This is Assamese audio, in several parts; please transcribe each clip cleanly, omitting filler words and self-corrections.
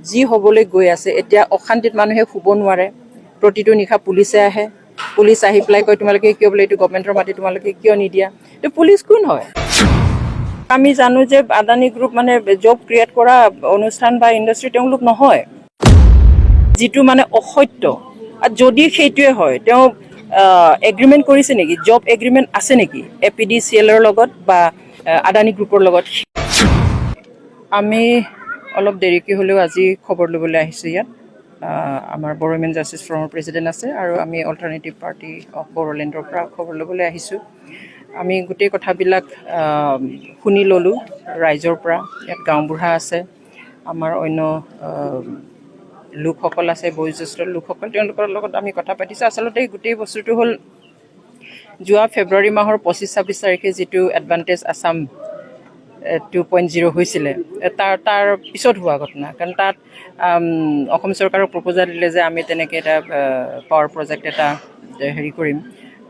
যি হ'বলৈ গৈ আছে এতিয়া অশান্তিত মানুহে শুব নোৱাৰে প্ৰতিটো নিশা পুলিচে আহে পুলিচ আহি পেলাই কয় তোমালোকে কিয় বোলে এইটো গভৰ্ণমেণ্টৰ মাটি তোমালোকে কিয় নিদিয়া তো পুলিচ কোন হয় আমি জানো যে আদানী গ্ৰুপ মানে জব ক্ৰিয়েট কৰা অনুষ্ঠান বা ইণ্ডাষ্ট্ৰি তেওঁলোক নহয় যিটো মানে অসত্য আৰু যদি সেইটোৱে হয় তেওঁ এগ্ৰিমেণ্ট কৰিছে নেকি জব এগ্ৰিমেণ্ট আছে নেকি APDCLৰ লগত বা আদানী গ্ৰুপৰ লগত আমি অলপ দেৰিকৈ হ'লেও আজি খবৰ ল'বলৈ আহিছোঁ ইয়াত আমাৰ বড়োমেন জাষ্টিছ ফ্ৰমৰ প্ৰেছিডেণ্ট আছে আৰু আমি অল্টাৰনেটিভ পাৰ্টি অফ বড়োলেণ্ডৰ পৰা খবৰ ল'বলৈ আহিছোঁ আমি গোটেই কথাবিলাক শুনি ল'লোঁ ৰাইজৰ পৰা ইয়াত গাঁওবুঢ়া আছে আমাৰ অন্য লোকসকল আছে বয়োজ্যেষ্ঠ লোকসকল তেওঁলোকৰ লগত আমি কথা পাতিছোঁ আচলতে গোটেই বস্তুটো হ'ল যোৱা ফেব্ৰুৱাৰী মাহৰ 25-26 তাৰিখে যিটো এডভান্টেজ আছাম 2.0 হৈছিলে তাৰ পিছত হোৱা ঘটনা কাৰণ তাত অসম চৰকাৰৰ প্ৰপ'জাল দিলে যে আমি তেনেকৈ এটা পাৱাৰ প্ৰজেক্ট এটা হেৰি কৰিম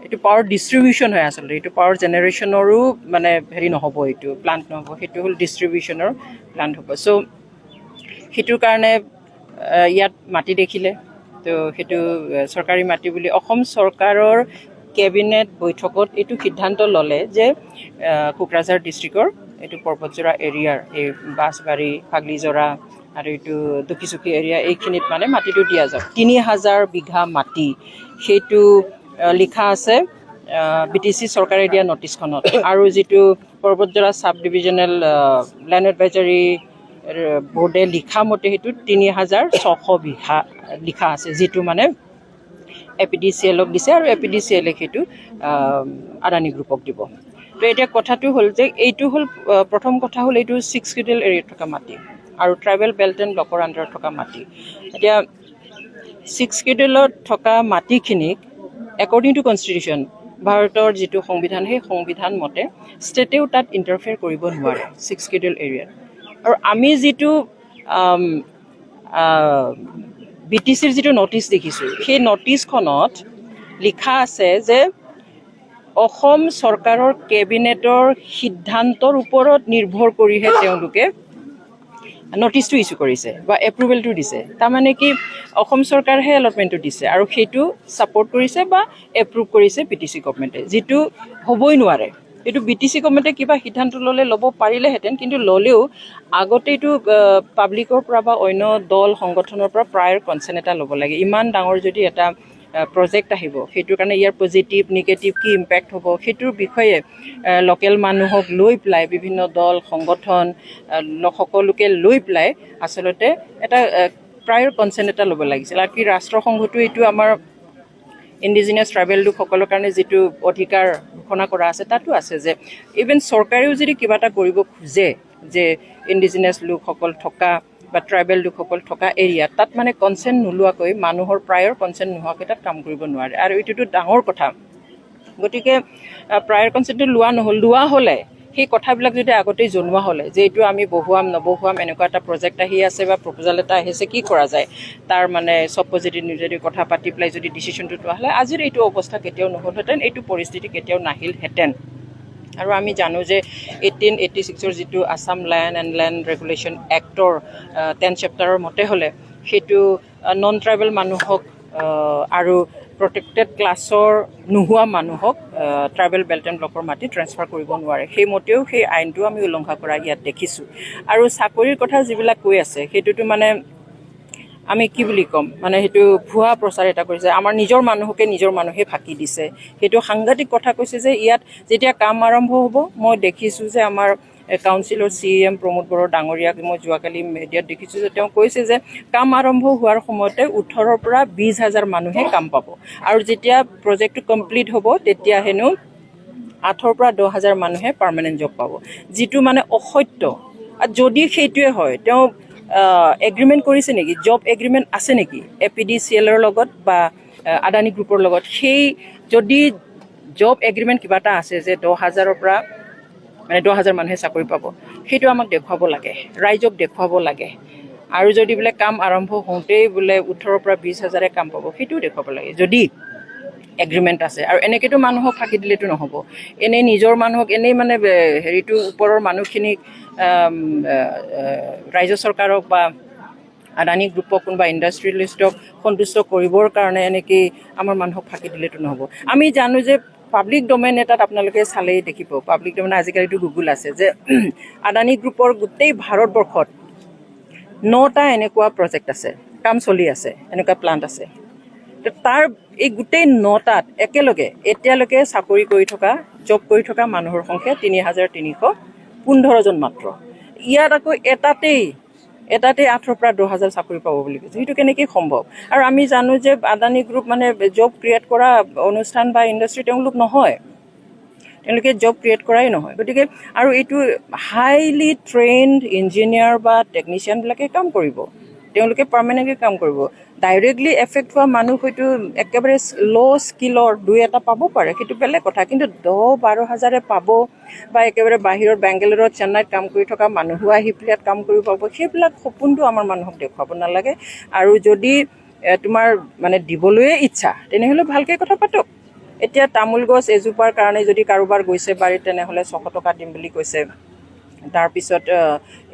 এইটো পাৱাৰ ডিষ্ট্ৰিবিউশ্যন হয় আচলতে এইটো পাৱাৰ জেনেৰেশ্যনৰো মানে হেৰি নহ'ব এইটো প্লান্ট নহ'ব সেইটো হ'ল ডিষ্ট্ৰিবিউশ্যনৰ প্লান্ট হ'ব চ' সেইটোৰ কাৰণে ইয়াত মাটি দেখিলে তো সেইটো চৰকাৰী মাটি বুলি অসম চৰকাৰৰ কেবিনেট বৈঠকত এইটো সিদ্ধান্ত ল'লে যে কোকৰাঝাৰ ডিষ্ট্ৰিক্টৰ এইটো পৰ্বতজোৰা এৰিয়াৰ এই বাঁশবাৰী ফাগলিজৰা আৰু এইটো দুকিচুকী এৰিয়া এইখিনিত মানে মাটিটো দিয়া যাওক 3000 বিঘা মাটি সেইটো লিখা আছে BTC চৰকাৰে দিয়া নটিছখনত আৰু যিটো পৰ্বতজোৰা চাব ডিভিজনেল লেণ্ড এডভাইজৰী বোৰ্ডে লিখা মতে সেইটো 3600 বিঘা লিখা আছে যিটো মানে APDCLক দিছে আৰু APDCLে সেইটো আদানী গ্ৰুপক দিব তো এতিয়া কথাটো হ'ল যে এইটো হ'ল প্ৰথম কথা হ'ল এইটো 6 কিডেল এৰিয়াত থকা মাটি আৰু ট্ৰাইবেল বেল্ট এণ্ড ব্লকৰ আণ্ডাৰত থকা মাটি এতিয়া 6 কিডেলত থকা মাটিখিনিক একৰ্ডিং টু কনষ্টিটিউশ্যন ভাৰতৰ যিটো সংবিধান সেই সংবিধান মতে ষ্টেটেও তাত ইণ্টাৰফেয়াৰ কৰিব নোৱাৰে 6 কিডেল এৰিয়াত আৰু আমি যিটো BTCৰ যিটো নটিচ দেখিছোঁ সেই নটিচখনত লিখা আছে যে অসম চৰকাৰৰ কেবিনেটৰ সিদ্ধান্তৰ ওপৰত নিৰ্ভৰ কৰিহে তেওঁলোকে নটিচটো ইছ্যু কৰিছে বা এপ্ৰুভেলটো দিছে তাৰমানে কি অসম চৰকাৰহে এলটমেণ্টটো দিছে আৰু সেইটো ছাপৰ্ট কৰিছে বা এপ্ৰুভ কৰিছে BTC গভৰ্ণমেণ্টে যিটো হ'বই নোৱাৰে এইটো BTC গভৰ্ণমেণ্টে কিবা সিদ্ধান্ত ল'ব পাৰিলেহেঁতেন কিন্তু ল'লেও আগতে এইটো পাব্লিকৰ পৰা বা অন্য দল সংগঠনৰ পৰা প্ৰায়ৰ কনচেণ্ট এটা ল'ব লাগে ইমান ডাঙৰ যদি এটা প্ৰজেক্ট আহিব সেইটোৰ কাৰণে ইয়াৰ পজিটিভ নিগেটিভ কি ইম্পেক্ট হ'ব সেইটোৰ বিষয়ে লোকেল মানুহক লৈ পেলাই বিভিন্ন দল সংগঠন সকলোকে লৈ পেলাই আচলতে এটা প্ৰায়ৰ কনচেণ্ট এটা ল'ব লাগিছিল আৰু কি ৰাষ্ট্ৰসংঘটো এইটো আমাৰ ইণ্ডিজিনিয়াছ ট্ৰাইবেল লোকসকলৰ কাৰণে যিটো অধিকাৰ ঘোষণা কৰা আছে তাতো আছে যে ইভেন চৰকাৰেও যদি কিবা এটা কৰিব খোজে যে ইণ্ডিজিনিয়াছ লোকসকল থকা বা ট্ৰাইবেল লোকসকল থকা এৰিয়াত তাত মানে কনচেণ্ট নোলোৱাকৈ মানুহৰ প্ৰায়ৰ কনচেণ্ট নোহোৱাকৈ তাত কাম কৰিব নোৱাৰে আৰু এইটোতো ডাঙৰ কথা গতিকে প্ৰায়ৰ কনচেণ্টটো লোৱা হ'লে সেই কথাবিলাক যদি আগতেই জনোৱা হ'লে যে এইটো আমি বহুৱাম নবহুৱাম এনেকুৱা এটা প্ৰজেক্ট আহি আছে বা প্ৰপ'জাল এটা আহিছে কি কৰা যায় তাৰ মানে চব পজিটিভ যদি কথা পাতি পেলাই যদি ডিচিশ্যনটো লোৱা হ'লে আজিৰ এইটো অৱস্থা কেতিয়াও নহ'লহেঁতেন এইটো পৰিস্থিতি কেতিয়াও নাহিলহেঁতেন আৰু আমি জানো যে 1886ৰ যিটো Assam land and land regulation actor 10 চেপ্টাৰৰ মতে হ'লে সেইটো নন ট্ৰাইবেল মানুহক আৰু প্ৰটেক্টেড ক্লাছৰ নোহোৱা মানুহক ট্ৰাইবেল বেল্ট এণ্ড ব্লকৰ মাটি ট্ৰেন্সফাৰ কৰিব নোৱাৰে সেইমতেও সেই আইনটো আমি উলংঘা কৰা ইয়াত দেখিছোঁ আৰু চাকৰিৰ কথা যিবিলাক কৈ আছে সেইটোতো মানে আমি কি বুলি ক'ম মানে সেইটো ভুৱা প্ৰচাৰ এটা কৰিছে আমাৰ নিজৰ মানুহে ফাঁকি দিছে সেইটো সাংঘাতিক কথা কৈছে যে ইয়াত যেতিয়া কাম আৰম্ভ হ'ব মই দেখিছোঁ যে আমাৰ কাউন্সিলৰ CM প্ৰমোদ বড়ো ডাঙৰীয়াক মই যোৱাকালি মিডিয়াত দেখিছোঁ যে তেওঁ কৈছে যে কাম আৰম্ভ হোৱাৰ সময়তে 18,000 পৰা 20,000 মানুহে কাম পাব আৰু যেতিয়া প্ৰজেক্টটো কমপ্লিট হ'ব তেতিয়া হেনো 8,000 পৰা 10,000 মানুহে পাৰ্মানেণ্ট জব পাব যিটো মানে অসত্য আৰু যদি সেইটোৱে হয় তেওঁ এগ্ৰিমেণ্ট কৰিছে নেকি জব এগ্ৰিমেণ্ট আছে নেকি APDCLৰ লগত বা আদানী গ্ৰুপৰ লগত সেই যদি জব এগ্ৰিমেণ্ট কিবা এটা আছে যে 10,000ৰ পৰা মানে 10,000 মানুহে চাকৰি পাব সেইটো আমাক দেখুৱাব লাগে ৰাইজক দেখুৱাব লাগে আৰু যদি বোলে কাম আৰম্ভ হওঁতেই বোলে 18,000 পৰা 20,000 কাম পাব সেইটোও দেখুৱাব লাগে যদি এগ্ৰিমেণ্ট আছে আৰু এনেকৈতো মানুহক ফাঁকি দিলেতো নহ'ব এনেই নিজৰ মানুহক এনেই মানে হেৰিটো ওপৰৰ মানুহখিনিক ৰাজ্য চৰকাৰক বা আদানী গ্ৰুপক কোনোবা ইণ্ডাষ্ট্ৰিয়েলিষ্টক সন্তুষ্ট কৰিবৰ কাৰণে এনেকৈ আমাৰ মানুহক ফাঁকি দিলেতো নহ'ব। আমি জানো যে পাব্লিক ডমেইন এটাত আপোনালোকে চালেই দেখিব, পাব্লিক ডমেইন আজিকালিতো গুগল আছে, যে আদানী গ্ৰুপৰ গোটেই ভাৰতবৰ্ষত 9টা এনেকুৱা প্ৰজেক্ট আছে, কাম চলি আছে, এনেকুৱা প্লাণ্ট আছে। তাৰ এই গোটেই 9টাত একেলগে এতিয়ালৈকে চাকৰি কৰি থকা, জব কৰি থকা মানুহৰ সংখ্যা 3,315জন মাত্ৰ। ইয়াত আকৌ এটাতেই 8ৰ পৰা 10,000 চাকৰি পাব বুলি কৈছে। সেইটো কেনেকৈ সম্ভৱ? আৰু আমি জানো যে আদানী গ্ৰুপ মানে জব ক্ৰিয়েট কৰা অনুষ্ঠান বা ইণ্ডাষ্ট্ৰি তেওঁলোক নহয়, তেওঁলোকে জব ক্ৰিয়েট কৰাই নহয়। গতিকে আৰু এইটো হাইলি ট্ৰেইনড ইঞ্জিনিয়াৰ বা টেকনিচিয়ানবিলাকে কাম কৰিব, তেওঁলোকে পাৰ্মানেণ্টলি কাম কৰিব। ডাইৰেক্টলি এফেক্ট হোৱা মানুহ হয়তো একেবাৰে ল' স্কিলৰ 2-এটা পাব পাৰে, সেইটো বেলেগ কথা। কিন্তু 10-12 হাজাৰে পাব, বা একেবাৰে বাহিৰত বেংগালুৰুত চেন্নাইত কাম কৰি থকা মানুহো আহি পেলাই কাম কৰিব পাব, সেইবিলাক সপোনটো আমাৰ মানুহক দেখুৱাব নালাগে। আৰু যদি তোমাৰ মানে দিবলৈয়ে ইচ্ছা, তেনেহ'লে ভালকৈ কথা পাতক। এতিয়া তামোল গছ এজোপাৰ কাৰণে যদি কাৰোবাৰ গৈছে বাৰীত, তেনেহ'লে 600 টকা দিম বুলি কৈছে। তাৰপিছত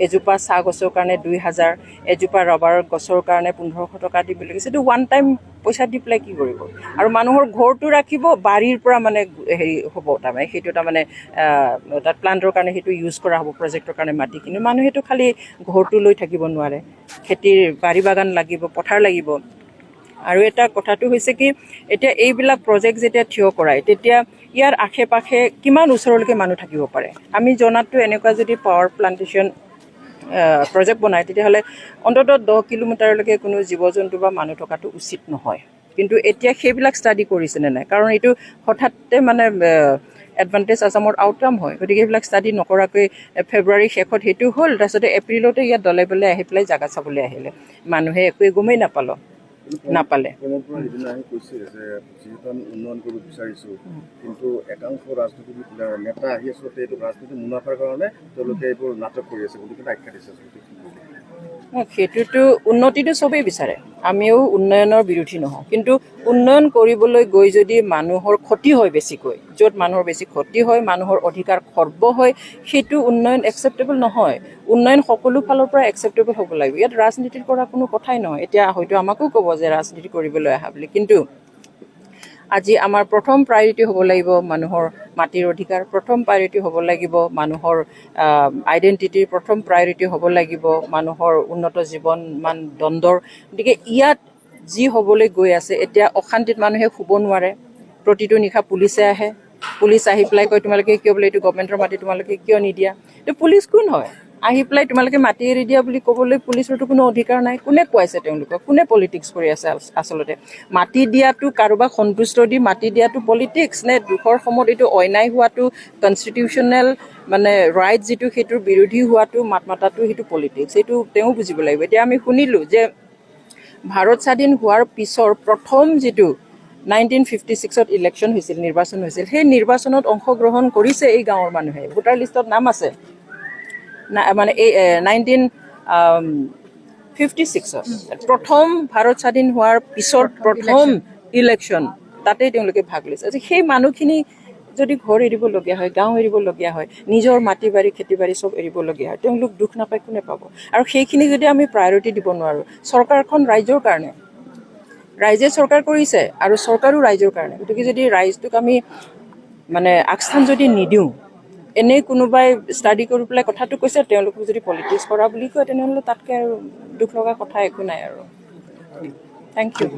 এজোপা চাহ গছৰ কাৰণে 2,000, এজোপা ৰবাৰ গছৰ কাৰণে 1,500 টকা দিম বুলি কৈছে। এইটো ওৱান টাইম পইচা দি পেলাই কি কৰিব? আৰু মানুহৰ ঘৰটো ৰাখিব, বাৰীৰ পৰা মানে হেৰি হ'ব, তাৰমানে সেইটো তাৰমানে তাত প্লাণ্টৰ কাৰণে সেইটো ইউজ কৰা হ'ব, প্ৰজেক্টৰ কাৰণে মাটি। কিন্তু মানুহেতো খালি ঘৰটো লৈ থাকিব নোৱাৰে, খেতিৰ বাৰী বাগান লাগিব, পথাৰ লাগিব। আৰু এটা কথাটো হৈছে কি, এতিয়া এইবিলাক প্ৰজেক্ট যেতিয়া থিয় কৰায়, তেতিয়া ইয়াৰ আশে পাশে কিমান ওচৰলৈকে মানুহ থাকিব পাৰে? আমি জনাততো এনেকুৱা যদি পাৱাৰ প্লান্টেশ্যন প্ৰজেক্ট বনায়, তেতিয়াহ'লে অন্ততঃ 10 কিলোমিটাৰলৈকে কোনো জীৱ জন্তু বা মানুহ থকাটো উচিত নহয়। কিন্তু এতিয়া সেইবিলাক ষ্টাডি কৰিছেনে নাই? কাৰণ এইটো হঠাতে মানে এডভান্টেজ আছামৰ আউটকাম হয়। গতিকে সেইবিলাক ষ্টাডি নকৰাকৈ ফেব্ৰুৱাৰী শেষত সেইটো হ'ল, তাৰপিছতে এপ্ৰিলতে ইয়াত দলে বলে আহি পেলাই জাগা চাবলৈ আহিলে, মানুহে একোৱে গমেই নাপালে। উন্নয়ন কৰিব বিচাৰিছো, কিন্তু একাংশ ৰাজনৈতিক নেতা আহি আচলতে এইটো ৰাজনৈতিক মুনাফাৰ কাৰণে তেওঁলোকে এইবোৰ নাটক কৰি আছে বুলি আখ্যা দিছে। সেইটোতো উন্নতিটো চবেই বিচাৰে, আমিও উন্নয়নৰ বিৰোধী নহওঁ। কিন্তু উন্নয়ন কৰিবলৈ গৈ যদি মানুহৰ ক্ষতি হয় বেছিকৈ, য'ত মানুহৰ বেছি ক্ষতি হয়, মানুহৰ অধিকাৰ খৰ্ব হয়, সেইটো উন্নয়ন একচেপ্টেবল নহয়। উন্নয়ন সকলো ফালৰ পৰা একচেপ্টেবল হ'ব লাগিব। ইয়াত ৰাজনীতিৰ কৰা কোনো কথাই নহয়। এতিয়া হয়তো আমাকো ক'ব যে ৰাজনীতি কৰিবলৈ আহা বুলি, কিন্তু আজি আমাৰ প্ৰথম প্ৰায়ৰিটি হ'ব লাগিব মানুহৰ মাটিৰ অধিকাৰ, প্ৰথম প্ৰায়ৰিটি হ'ব লাগিব মানুহৰ আইডেণ্টিটিৰ, প্ৰথম প্ৰায়ৰিটি হ'ব লাগিব মানুহৰ উন্নত জীৱন মানদণ্ডৰ। গতিকে ইয়াত যি হ'বলৈ গৈ আছে, এতিয়া অশান্তিত মানুহে শুব নোৱাৰে, প্ৰতিটো নিশা পুলিচে আহে, পুলিচ আহি পেলাই কয় তোমালোকে কিয় বোলে এইটো গভৰ্ণমেণ্টৰ মাটি তোমালোকে কিয় নিদিয়া? এইটো পুলিচ কোন হয়? আহি পেলাই তোমালোকে মাটি এৰি দিয়া বুলি ক'বলৈ পুলিচৰতো কোনো অধিকাৰ নাই। কোনে কোৱাইছে তেওঁলোকক? কোনে পলিটিক্স কৰি আছে? আচলতে মাটি দিয়াটো, কাৰোবাক সন্তুষ্ট দি মাটি দিয়াটো পলিটিক্স নে? দুখৰ সময়ত এইটো অন্যায় হোৱাটো, কনষ্টিটিউশ্যনেল মানে ৰাইট যিটো, সেইটোৰ বিৰোধী হোৱাটো, মাত মাতাটো, সেইটো পলিটিক্স। সেইটো তেওঁ বুজিব লাগিব। এতিয়া আমি শুনিলোঁ যে ভাৰত স্বাধীন হোৱাৰ পিছৰ প্ৰথম যিটো 1956ত ইলেকশ্যন হৈছিল, নিৰ্বাচন হৈছিল, সেই নিৰ্বাচনত অংশগ্ৰহণ কৰিছে এই গাঁৱৰ মানুহে, ভোটাৰ লিষ্টত নাম আছে। মানে এই 1956ত প্ৰথম ভাৰত স্বাধীন হোৱাৰ পিছৰ প্ৰথম ইলেকশ্যন, তাতেই তেওঁলোকে ভাগ লৈছে। সেই মানুহখিনি যদি ঘৰ এৰিবলগীয়া হয়, গাঁও এৰিবলগীয়া হয়, নিজৰ মাটি বাৰী খেতি বাৰী চব এৰিবলগীয়া হয়, তেওঁলোক দুখ নাপায় কোনে পাব? আৰু সেইখিনি যদি আমি প্ৰায়ৰিটি দিব নোৱাৰোঁ, চৰকাৰখন ৰাইজৰ কাৰণে, ৰাইজে চৰকাৰ কৰিছে আৰু চৰকাৰো ৰাইজৰ কাৰণে। গতিকে যদি ৰাইজটোক আমি মানে আগস্থান যদি নিদিওঁ, এনেই কোনোবাই ষ্টাডি কৰি পেলাই কথাটো কৈছে, তেওঁলোকক যদি পলিটিক্স কৰা বুলি কয়, তেনেহ'লে তাতকৈ আৰু দুখ লগা কথা একো নাই আৰু। Thank U.